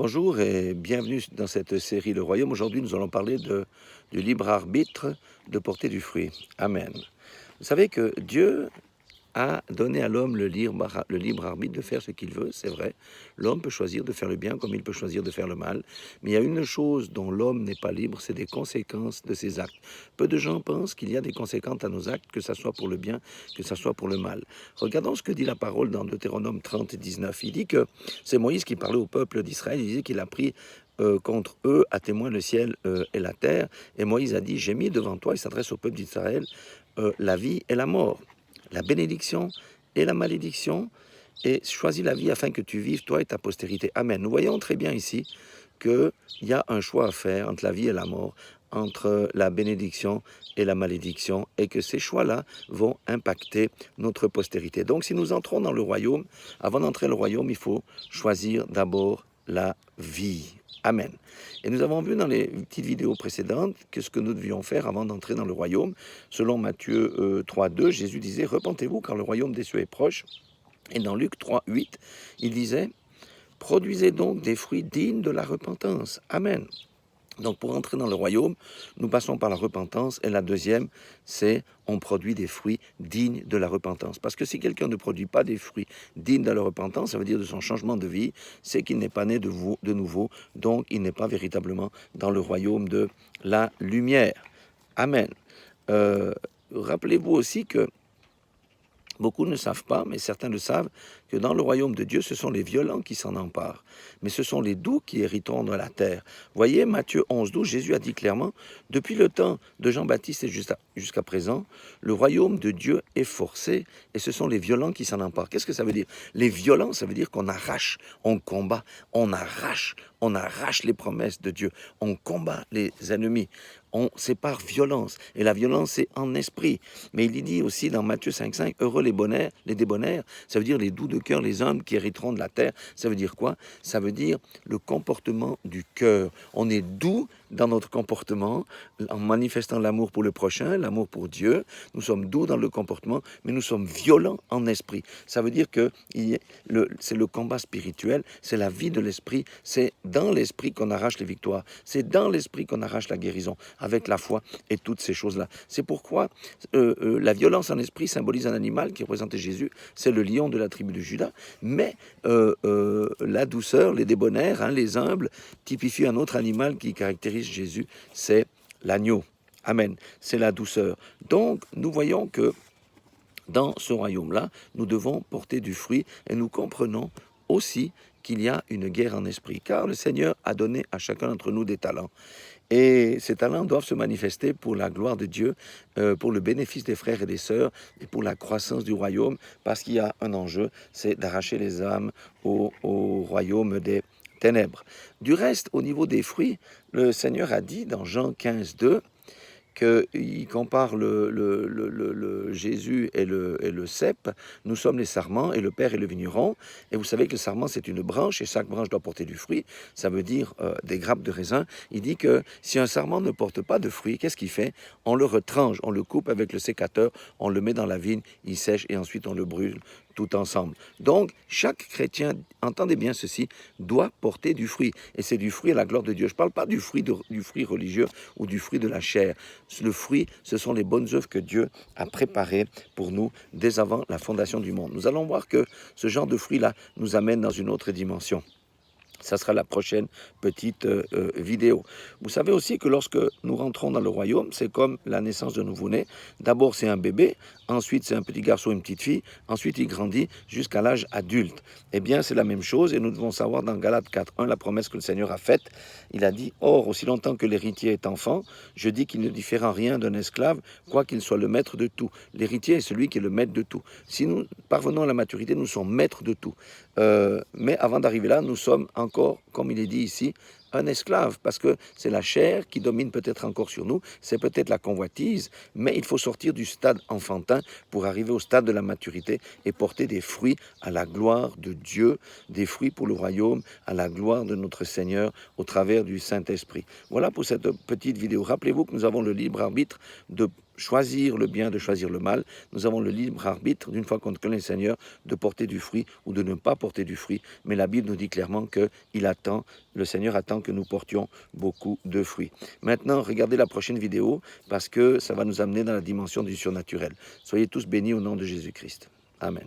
Bonjour et bienvenue dans cette série Le Royaume. Aujourd'hui, nous allons parler du libre arbitre de porter du fruit. Amen. Vous savez que Dieu a donné à l'homme le libre arbitre de faire ce qu'il veut, c'est vrai. L'homme peut choisir de faire le bien comme il peut choisir de faire le mal. Mais il y a une chose dont l'homme n'est pas libre, c'est des conséquences de ses actes. Peu de gens pensent qu'il y a des conséquences à nos actes, que ce soit pour le bien, que ce soit pour le mal. Regardons ce que dit la parole dans Deutéronome 30, 19. Il dit que c'est Moïse qui parlait au peuple d'Israël. Il disait qu'il a pris contre eux à témoin le ciel et la terre. Et Moïse a dit, j'ai mis devant toi, il s'adresse au peuple d'Israël, la vie et la mort, la bénédiction et la malédiction, et choisis la vie afin que tu vives, toi et ta postérité. Amen. Nous voyons très bien ici qu'il y a un choix à faire entre la vie et la mort, entre la bénédiction et la malédiction, et que ces choix-là vont impacter notre postérité. Donc si nous entrons dans le royaume, avant d'entrer dans le royaume, il faut choisir d'abord la vie. Amen. Et nous avons vu dans les petites vidéos précédentes que ce que nous devions faire avant d'entrer dans le royaume. Selon Matthieu 3,2, Jésus disait « Repentez-vous car le royaume des cieux est proche ». Et dans Luc 3,8, il disait « Produisez donc des fruits dignes de la repentance ». Amen. Donc pour entrer dans le royaume, nous passons par la repentance. Et la deuxième, c'est on produit des fruits dignes de la repentance. Parce que si quelqu'un ne produit pas des fruits dignes de la repentance, ça veut dire de son changement de vie, c'est qu'il n'est pas né de nouveau, donc il n'est pas véritablement dans le royaume de la lumière. Amen. Rappelez-vous aussi que beaucoup ne savent pas, mais certains le savent, que dans le royaume de Dieu, ce sont les violents qui s'en emparent. Mais ce sont les doux qui hériteront de la terre. Voyez, Matthieu 11, 12, Jésus a dit clairement, depuis le temps de Jean-Baptiste et jusqu'à présent, le royaume de Dieu est forcé et ce sont les violents qui s'en emparent. Qu'est-ce que ça veut dire? Les violents, ça veut dire qu'on arrache, on combat, on arrache les promesses de Dieu, on combat les ennemis. C'est par violence. Et la violence, c'est en esprit. Mais il dit aussi dans Matthieu 5,5, heureux les débonnaires, ça veut dire les doux de cœur, les hommes qui hériteront de la terre. Ça veut dire quoi? Ça veut dire le comportement du cœur. On est doux dans notre comportement, en manifestant l'amour pour le prochain, l'amour pour Dieu. Nous sommes doux dans le comportement, mais nous sommes violents en esprit. Ça veut dire que c'est le combat spirituel, c'est la vie de l'esprit, c'est dans l'esprit qu'on arrache les victoires, c'est dans l'esprit qu'on arrache la guérison, avec la foi et toutes ces choses-là. C'est pourquoi la violence en esprit symbolise un animal qui représentait Jésus, c'est le lion de la tribu de Juda, mais la douceur, les débonnaires, les humbles, typifient un autre animal qui caractérise Jésus, c'est l'agneau. Amen, c'est la douceur. Donc, nous voyons que dans ce royaume-là, nous devons porter du fruit et nous comprenons aussi qu'il y a une guerre en esprit, car le Seigneur a donné à chacun d'entre nous des talents. Et ces talents doivent se manifester pour la gloire de Dieu, pour le bénéfice des frères et des sœurs, et pour la croissance du royaume, parce qu'il y a un enjeu, c'est d'arracher les âmes au royaume des ténèbres. Du reste, au niveau des fruits, le Seigneur a dit dans Jean 15, 2, qu'il compare le Jésus et le cep. Nous sommes les sarments et le Père est le vigneron. Et vous savez que le sarment, c'est une branche et chaque branche doit porter du fruit. Ça veut dire des grappes de raisin. Il dit que si un sarment ne porte pas de fruit, qu'est-ce qu'il fait? On le retranche, on le coupe avec le sécateur, on le met dans la vigne, il sèche et ensuite on le brûle tout ensemble. Donc, chaque chrétien, entendez bien ceci, doit porter du fruit. Et c'est du fruit à la gloire de Dieu. Je ne parle pas du fruit religieux ou du fruit de la chair. Le fruit, ce sont les bonnes œuvres que Dieu a préparées pour nous dès avant la fondation du monde. Nous allons voir que ce genre de fruit-là nous amène dans une autre dimension. Ça sera la prochaine petite vidéo. Vous savez aussi que lorsque nous rentrons dans le royaume, c'est comme la naissance de nouveau-né. D'abord, c'est un bébé, ensuite, c'est un petit garçon, une petite fille, ensuite, il grandit jusqu'à l'âge adulte. Eh bien, c'est la même chose et nous devons savoir dans Galates 4.1 la promesse que le Seigneur a faite. Il a dit, « Or, aussi longtemps que l'héritier est enfant, je dis qu'il ne diffère en rien d'un esclave, quoiqu'il soit le maître de tout. » L'héritier est celui qui est le maître de tout. Si nous parvenons à la maturité, nous sommes maîtres de tout. Mais avant d'arriver là, nous sommes encore, comme il est dit ici, un esclave, parce que c'est la chair qui domine peut-être encore sur nous, c'est peut-être la convoitise, mais il faut sortir du stade enfantin pour arriver au stade de la maturité et porter des fruits à la gloire de Dieu, des fruits pour le royaume, à la gloire de notre Seigneur au travers du Saint-Esprit. Voilà pour cette petite vidéo. Rappelez-vous que nous avons le libre arbitre de choisir le bien, de choisir le mal. Nous avons le libre arbitre, d'une fois qu'on connaît le Seigneur, de porter du fruit ou de ne pas porter du fruit. Mais la Bible nous dit clairement que le Seigneur attend que nous portions beaucoup de fruits. Maintenant, regardez la prochaine vidéo parce que ça va nous amener dans la dimension du surnaturel. Soyez tous bénis au nom de Jésus-Christ. Amen.